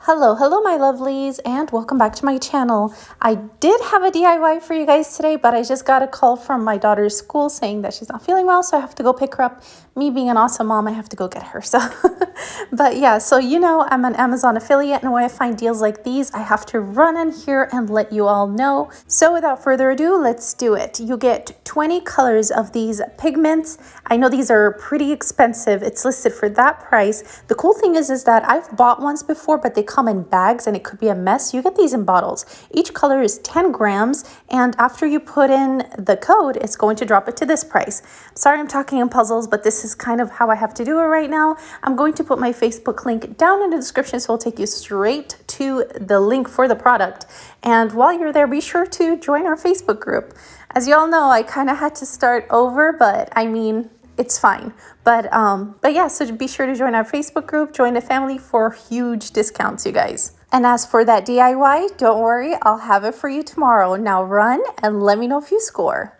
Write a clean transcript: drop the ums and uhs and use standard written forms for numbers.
Hello my lovelies, and welcome back to my channel. I did have a DIY for you guys today, but I just got a call from my daughter's school saying that she's not feeling well, so I have to go pick her up. Me being an awesome mom, I have to go get her. So but yeah, so I'm an Amazon affiliate, and when I find deals like these, I have to run in here and let you all know. So without further ado, let's do it. You get 20 colors of these pigments. I know these are pretty expensive. It's listed for that price. The cool thing is that I've bought ones before, but they come in bags and it could be a mess. You get these in bottles. Each color is 10 grams, and after you put in the code, it's going to drop it to this price. Sorry I'm talking in puzzles, but this is kind of how I have to do it right now. I'm going to put my Facebook link down in the description, so it'll take you straight to the link for the product. And while you're there, be sure to join our Facebook group. As you all know, I kind of had to start over, but I mean, it's fine. But yeah, so be sure to join our Facebook group, join the family for huge discounts, you guys. And as for that DIY, don't worry, I'll have it for you tomorrow. Now run and let me know if you score.